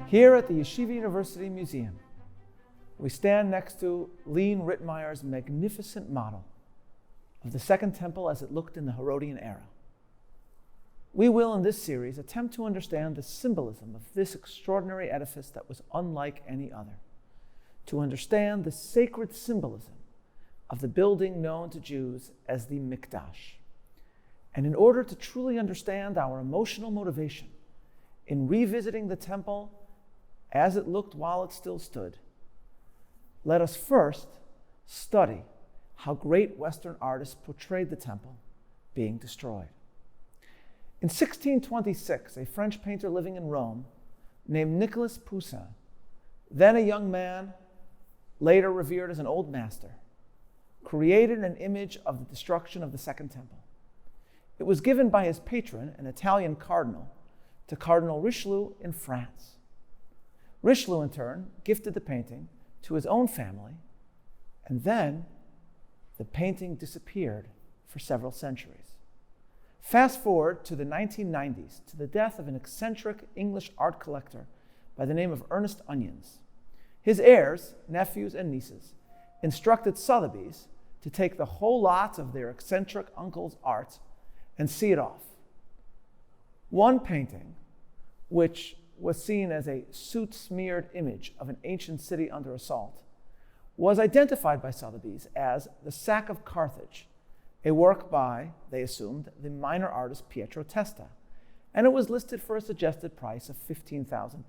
Here at the Yeshiva University Museum, we stand next to Lean Rittmeyer's magnificent model of the Second Temple as it looked in the Herodian era. We will, in this series, attempt to understand the symbolism of this extraordinary edifice that was unlike any other, to understand the sacred symbolism of the building known to Jews as the Mikdash. And in order to truly understand our emotional motivation in revisiting the temple as it looked while it still stood, let us first study how great Western artists portrayed the temple being destroyed. In 1626, a French painter living in Rome named Nicolas Poussin, then a young man, later revered as an old master, created an image of the destruction of the Second Temple. It was given by his patron, an Italian cardinal, to Cardinal Richelieu in France. Richelieu, in turn, gifted the painting to his own family, and then the painting disappeared for several centuries. Fast forward to the 1990s, to the death of an eccentric English art collector by the name of Ernest Onions. His heirs, nephews and nieces, instructed Sotheby's to take the whole lot of their eccentric uncle's art and see it off. One painting, which was seen as a soot-smeared image of an ancient city under assault, was identified by Sotheby's as the Sack of Carthage, a work by, they assumed, the minor artist Pietro Testa, and it was listed for a suggested price of £15,000.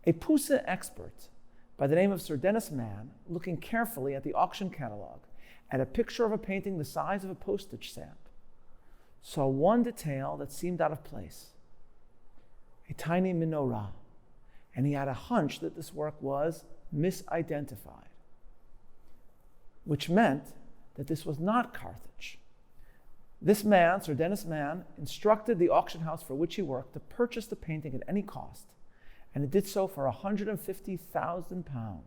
A Poussin expert by the name of Sir Dennis Mann, looking carefully at the auction catalog at a picture of a painting the size of a postage stamp, saw one detail that seemed out of place, a tiny menorah, and he had a hunch that this work was misidentified, which meant that this was not Carthage. This man, Sir Dennis Mann, instructed the auction house for which he worked to purchase the painting at any cost, and it did so for £150,000,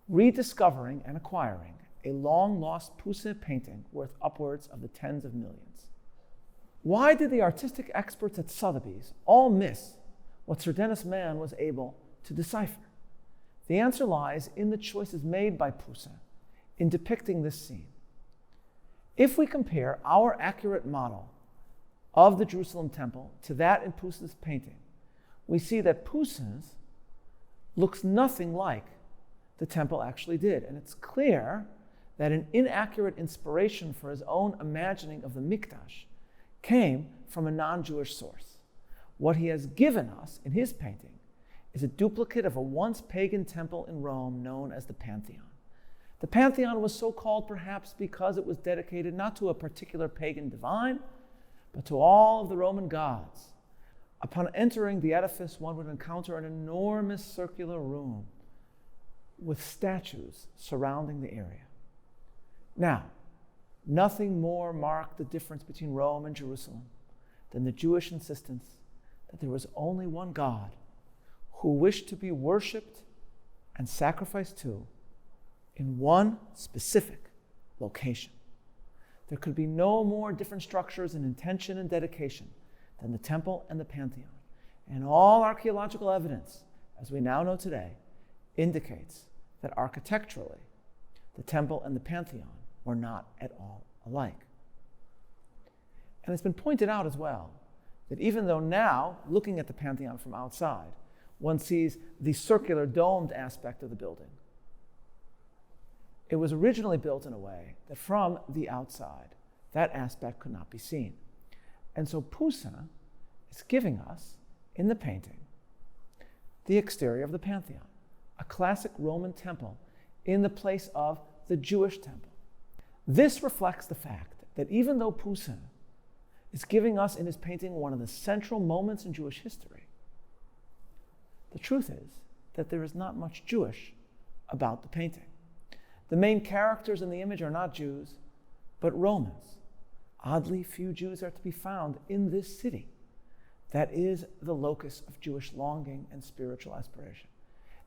rediscovering and acquiring a long-lost Poussin painting worth upwards of the tens of millions. Why did the artistic experts at Sotheby's all miss what Sir Dennis Mann was able to decipher? The answer lies in the choices made by Poussin in depicting this scene. If we compare our accurate model of the Jerusalem temple to that in Poussin's painting, we see that Poussin's looks nothing like the temple actually did. And it's clear that an inaccurate inspiration for his own imagining of the Mikdash came from a non-Jewish source. What he has given us in his painting is a duplicate of a once pagan temple in Rome known as the Pantheon. The Pantheon was so called perhaps because it was dedicated not to a particular pagan divine, but to all of the Roman gods. Upon entering the edifice, one would encounter an enormous circular room with statues surrounding the area. Now, nothing more marked the difference between Rome and Jerusalem than the Jewish insistence that there was only one God who wished to be worshipped and sacrificed to in one specific location. There could be no more different structures in intention and dedication than the temple and the Pantheon. And all archaeological evidence, as we now know today, indicates that architecturally, the temple and the Pantheon were not at all alike. And it's been pointed out as well that even though now, looking at the Pantheon from outside, one sees the circular domed aspect of the building, it was originally built in a way that from the outside, that aspect could not be seen. And so Poussin is giving us, in the painting, the exterior of the Pantheon, a classic Roman temple in the place of the Jewish temple. This reflects the fact that even though Poussin is giving us in his painting one of the central moments in Jewish history, the truth is that there is not much Jewish about the painting. The main characters in the image are not Jews, but Romans. Oddly, few Jews are to be found in this city. That is the locus of Jewish longing and spiritual aspiration.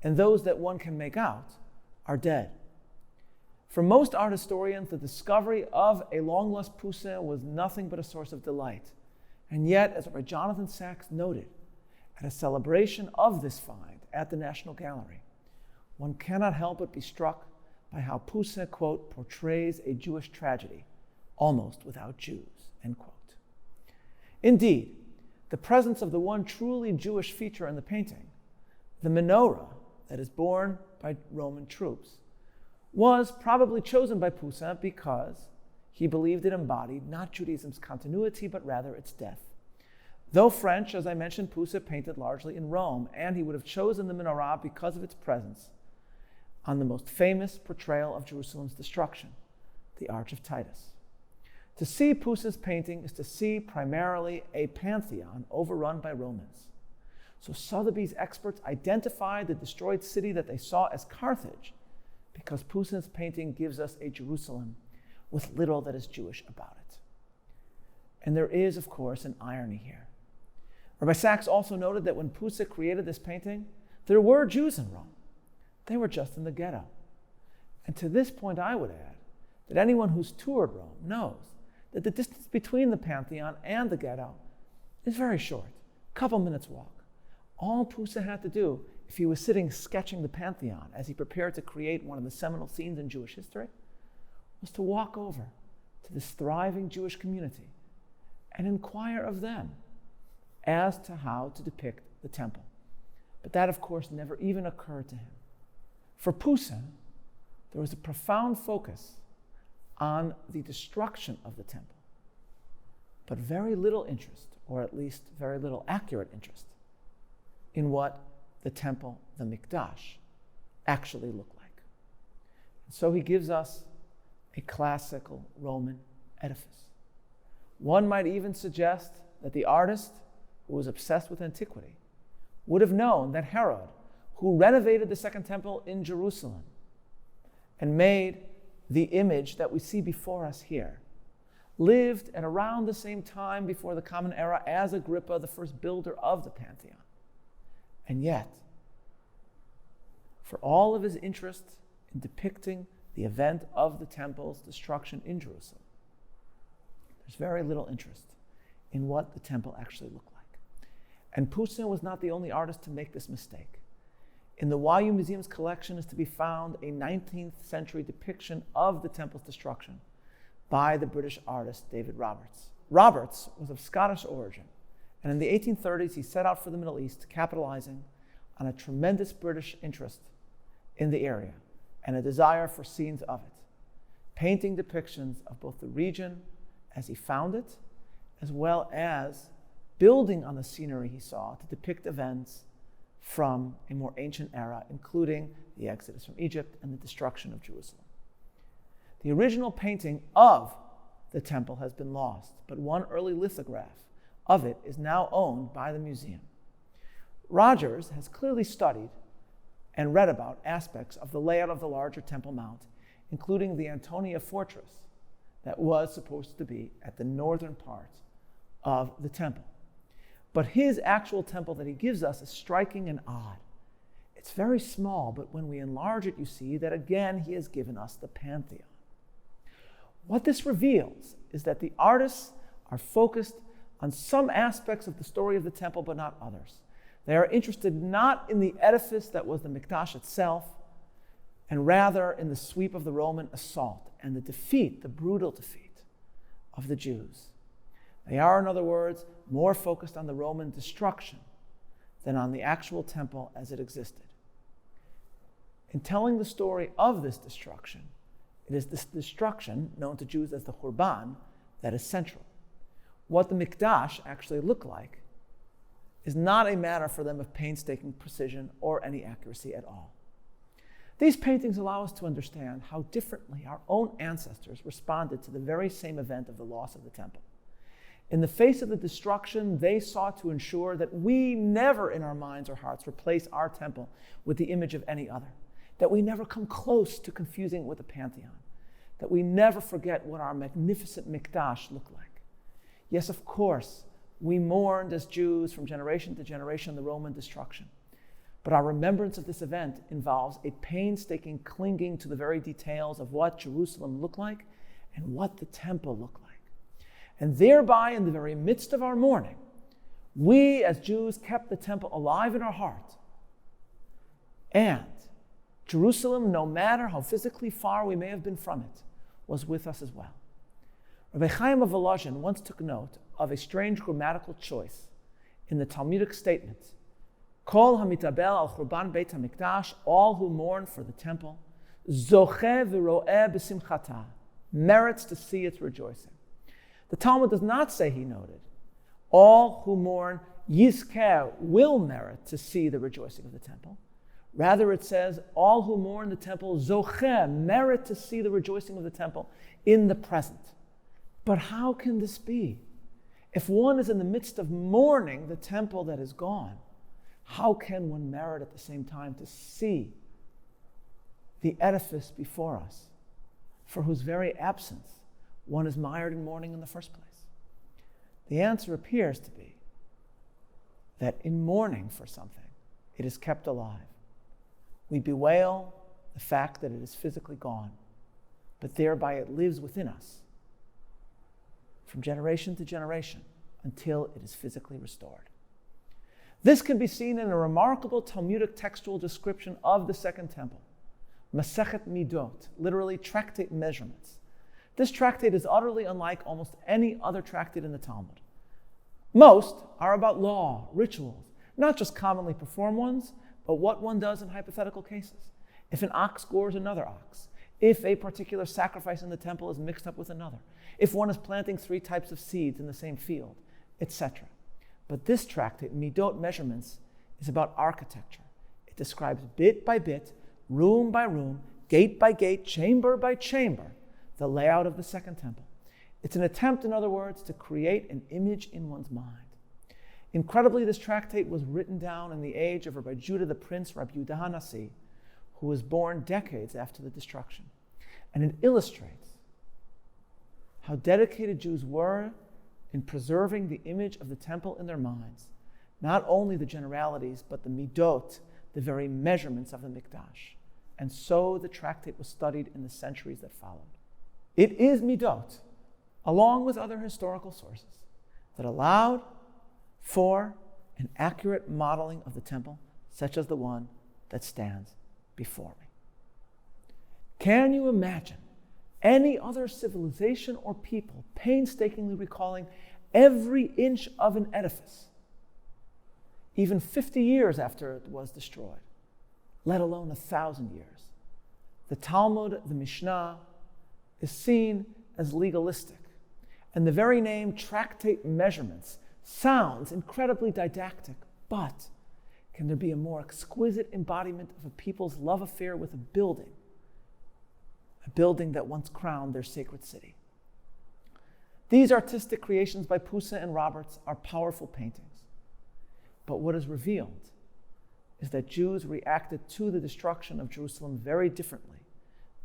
And those that one can make out are dead. For most art historians, the discovery of a long-lost Poussin was nothing but a source of delight. And yet, as Rabbi Jonathan Sacks noted, At a celebration of this find at the National Gallery, one cannot help but be struck by how Poussin, quote, portrays a Jewish tragedy, almost without Jews, end quote. Indeed, the presence of the one truly Jewish feature in the painting, the menorah that is borne by Roman troops, was probably chosen by Poussin because he believed it embodied not Judaism's continuity, but rather its death. Though French, as I mentioned, Poussin painted largely in Rome, and he would have chosen the menorah because of its presence on the most famous portrayal of Jerusalem's destruction, the Arch of Titus. To see Poussin's painting is to see primarily a Pantheon overrun by Romans. So Sotheby's experts identified the destroyed city that they saw as Carthage because Poussin's painting gives us a Jerusalem with little that is Jewish about it. And there is, of course, an irony here. Rabbi Sachs also noted that when Poussin created this painting, there were Jews in Rome. They were just in the ghetto. And to this point, I would add that anyone who's toured Rome knows that the distance between the Pantheon and the ghetto is very short, a couple minutes walk. All Poussin had to do, if he was sitting sketching the Pantheon as he prepared to create one of the seminal scenes in Jewish history, was to walk over to this thriving Jewish community and inquire of them as to how to depict the temple. But that, of course, never even occurred to him. For Poussin, there was a profound focus on the destruction of the temple, but very little interest, or at least very little accurate interest, in what the temple, the Mikdash, actually looked like. And so he gives us a classical Roman edifice. One might even suggest that the artist, who was obsessed with antiquity, would have known that Herod, who renovated the Second Temple in Jerusalem and made the image that we see before us here, lived at around the same time before the Common Era as Agrippa, the first builder of the Pantheon. And yet, for all of his interest in depicting the event of the temple's destruction in Jerusalem, there's very little interest in what the temple actually looked like. And Poussin was not the only artist to make this mistake. In the YU Museum's collection is to be found a 19th century depiction of the temple's destruction by the British artist David Roberts. Roberts was of Scottish origin, and in the 1830s he set out for the Middle East, capitalizing on a tremendous British interest in the area and a desire for scenes of it, painting depictions of both the region as he found it, as well as building on the scenery he saw to depict events from a more ancient era, including the exodus from Egypt and the destruction of Jerusalem. The original painting of the temple has been lost, but one early lithograph of it is now owned by the museum. Rogers has clearly studied and read about aspects of the layout of the larger Temple Mount, including the Antonia fortress that was supposed to be at the northern part of the temple. But his actual temple that he gives us is striking and odd. It's very small, but when we enlarge it, you see that again he has given us the Pantheon. What this reveals is that the artists are focused on some aspects of the story of the temple, but not others. They are interested not in the edifice that was the Mikdash itself, and rather in the sweep of the Roman assault and the defeat, the brutal defeat of the Jews. They are, in other words, more focused on the Roman destruction than on the actual temple as it existed. In telling the story of this destruction, it is this destruction, known to Jews as the Churban, that is central. What the Mikdash actually looked like is not a matter for them of painstaking precision or any accuracy at all. These paintings allow us to understand how differently our own ancestors responded to the very same event of the loss of the temple. In the face of the destruction, they sought to ensure that we never in our minds or hearts replace our temple with the image of any other, that we never come close to confusing it with the Pantheon, that we never forget what our magnificent Mikdash looked like. Yes, of course, we mourned as Jews from generation to generation the Roman destruction, but our remembrance of this event involves a painstaking clinging to the very details of what Jerusalem looked like and what the temple looked like. And thereby, in the very midst of our mourning, We as Jews kept the temple alive in our heart. And Jerusalem, no matter how physically far we may have been from it, was with us as well. Rabbi Chaim of Volozhin once took note of a strange grammatical choice in the Talmudic statement, Kol hamitabel al churban beit hamikdash, all who mourn for the temple, zoche v'ro'eh b'simchata, merits to see its rejoicing. The Talmud does not say, he noted, all who mourn yizkeh will merit to see the rejoicing of the temple. Rather, it says, all who mourn the temple, zoche, merit to see the rejoicing of the temple in the present. But how can this be? If one is in the midst of mourning the temple that is gone, how can one merit at the same time to see the edifice before us, for whose very absence one is mired in mourning in the first place? The answer appears to be that in mourning for something, it is kept alive. We bewail the fact that it is physically gone, but thereby it lives within us from generation to generation until it is physically restored. This can be seen in a remarkable Talmudic textual description of the Second Temple, Masechet Midot, literally tractate measurements. This tractate is utterly unlike almost any other tractate in the Talmud. Most are about law, rituals, not just commonly performed ones, but what one does in hypothetical cases. If an ox gores another ox, if a particular sacrifice in the temple is mixed up with another, if one is planting 3 types of seeds in the same field, etc. But this tractate, Midot Measurements, is about architecture. It describes bit by bit, room by room, gate by gate, chamber by chamber, the layout of the Second Temple. It's an attempt, in other words, to create an image in one's mind. Incredibly, this tractate was written down in the age of Rabbi Jehuda the Prince, Rabbi Yehuda Nasi, who was born decades after the destruction. And it illustrates how dedicated Jews were in preserving the image of the temple in their minds, not only the generalities, but the midot, the very measurements of the Mikdash. And so the tractate was studied in the centuries that followed. It is midot, along with other historical sources, that allowed for an accurate modeling of the temple, such as the one that stands before me. Can you imagine any other civilization or people painstakingly recalling every inch of an edifice, even 50 years after it was destroyed, let alone 1,000 years? The Talmud, the Mishnah, is seen as legalistic, and the very name tractate measurements sounds incredibly didactic, but can there be a more exquisite embodiment of a people's love affair with a building that once crowned their sacred city? These artistic creations by Pusa and Roberts are powerful paintings. But what is revealed is that Jews reacted to the destruction of Jerusalem very differently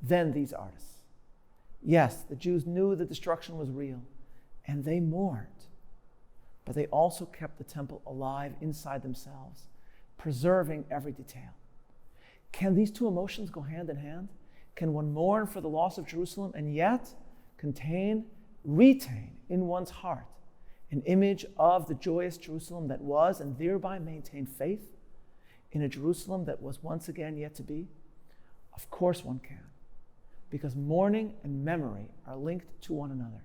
than these artists. Yes, the Jews knew the destruction was real, and they mourned, but they also kept the temple alive inside themselves, preserving every detail. Can these two emotions go hand in hand? Can one mourn for the loss of Jerusalem and yet retain in one's heart an image of the joyous Jerusalem that was, and thereby maintain faith in a Jerusalem that was once again yet to be? Of course one can, because mourning and memory are linked to one another,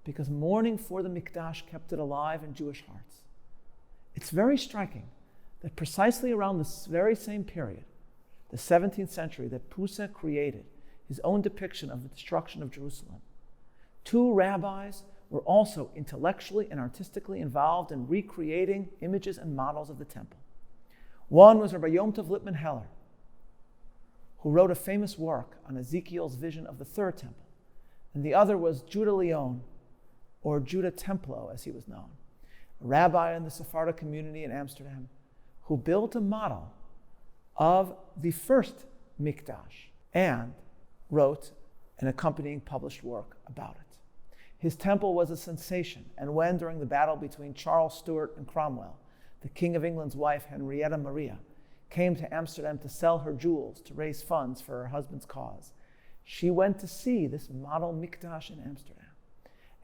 because mourning for the Mikdash kept it alive in Jewish hearts. It's very striking that precisely around this very same period, the 17th century, that Pusa created his own depiction of the destruction of Jerusalem, 2 rabbis were also intellectually and artistically involved in recreating images and models of the temple. One was Rabbi Yom Tov Lippman Heller, who wrote a famous work on Ezekiel's vision of the Third Temple, and the other was Judah Leon, or Judah Templo as he was known, a rabbi in the Sephardic community in Amsterdam, who built a model of the first Mikdash and wrote an accompanying published work about it. His temple was a sensation, and when, during the battle between Charles Stuart and Cromwell, the King of England's wife, Henrietta Maria, came to Amsterdam to sell her jewels to raise funds for her husband's cause, she went to see this model Mikdash in Amsterdam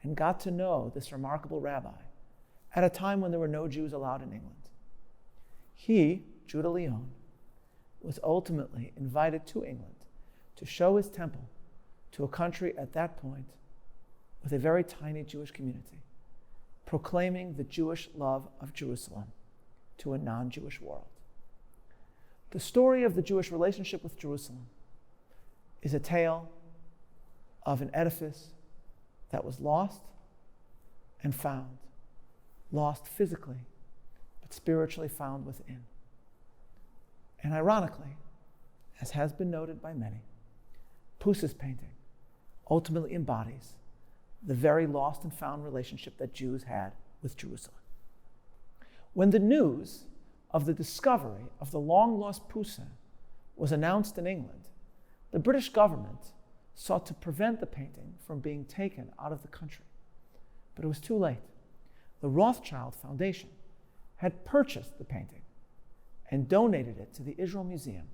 and got to know this remarkable rabbi at a time when there were no Jews allowed in England. He, Judah Leon, was ultimately invited to England to show his temple to a country at that point with a very tiny Jewish community, proclaiming the Jewish love of Jerusalem to a non-Jewish world. The story of the Jewish relationship with Jerusalem is a tale of an edifice that was lost and found, lost physically, but spiritually found within. And ironically, as has been noted by many, Poussin's painting ultimately embodies the very lost and found relationship that Jews had with Jerusalem. When the news of the discovery of the long-lost Poussin was announced in England, the British government sought to prevent the painting from being taken out of the country. But it was too late. The Rothschild Foundation had purchased the painting and donated it to the Israel Museum,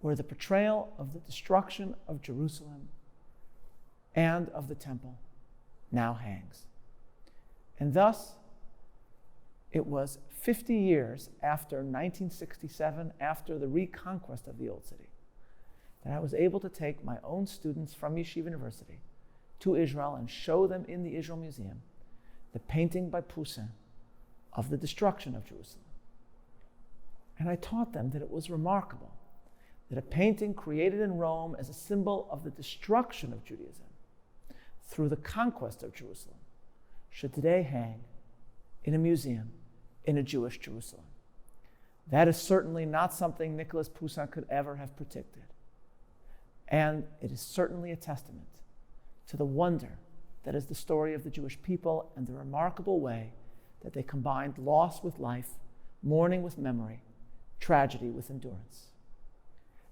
where the portrayal of the destruction of Jerusalem and of the temple now hangs. And thus, it was 50 years after 1967, after the reconquest of the Old City, that I was able to take my own students from Yeshiva University to Israel and show them in the Israel Museum the painting by Poussin of the destruction of Jerusalem. And I taught them that it was remarkable that a painting created in Rome as a symbol of the destruction of Judaism through the conquest of Jerusalem should today hang in a museum in a Jewish Jerusalem. That is certainly not something Nicolas Poussin could ever have predicted. And it is certainly a testament to the wonder that is the story of the Jewish people and the remarkable way that they combined loss with life, mourning with memory, tragedy with endurance.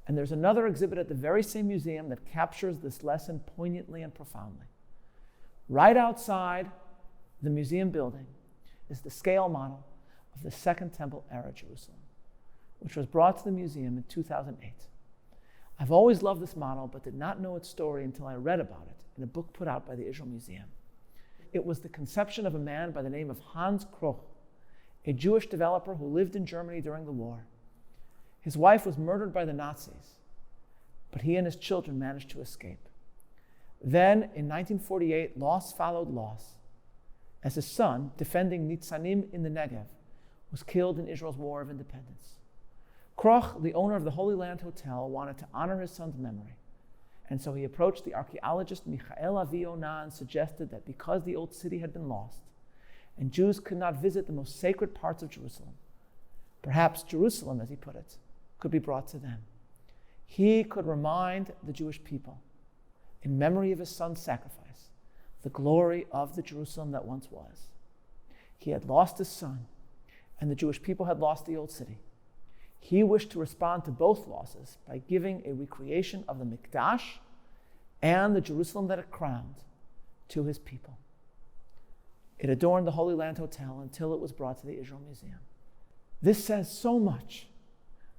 And there's another exhibit at the very same museum that captures this lesson poignantly and profoundly. Right outside the museum building is the scale model of the Second Temple era Jerusalem, which was brought to the museum in 2008. I've always loved this model, but did not know its story until I read about it in a book put out by the Israel Museum. It was the conception of a man by the name of Hans Kroch, a Jewish developer who lived in Germany during the war. His wife was murdered by the Nazis, but he and his children managed to escape. Then, in 1948, loss followed loss, as his son, defending Nitzanim in the Negev, was killed in Israel's War of Independence. Kroch, the owner of the Holy Land Hotel, wanted to honor his son's memory, and so he approached the archaeologist Michael Avi-Ona and suggested that because the old city had been lost, and Jews could not visit the most sacred parts of Jerusalem, perhaps Jerusalem, as he put it, could be brought to them. He could remind the Jewish people, in memory of his son's sacrifice, the glory of the Jerusalem that once was. He had lost his son, and the Jewish people had lost the old city. He wished to respond to both losses by giving a recreation of the Mikdash and the Jerusalem that it crowned to his people. It adorned the Holy Land Hotel until it was brought to the Israel Museum. This says so much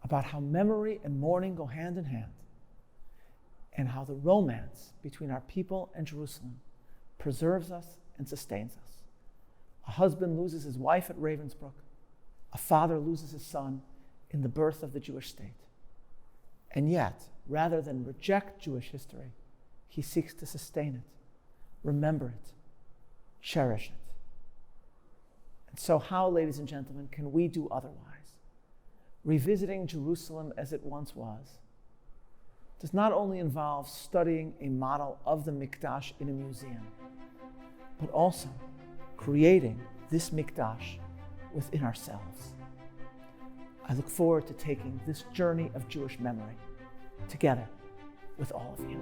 about how memory and mourning go hand in hand, and how the romance between our people and Jerusalem preserves us and sustains us. A husband loses his wife at Ravensbrück. A father loses his son in the birth of the Jewish state. And yet, rather than reject Jewish history, he seeks to sustain it, remember it, cherish it. And so how, ladies and gentlemen, can we do otherwise? Revisiting Jerusalem as it once was does not only involve studying a model of the Mikdash in a museum, but also creating this Mikdash within ourselves. I look forward to taking this journey of Jewish memory together with all of you.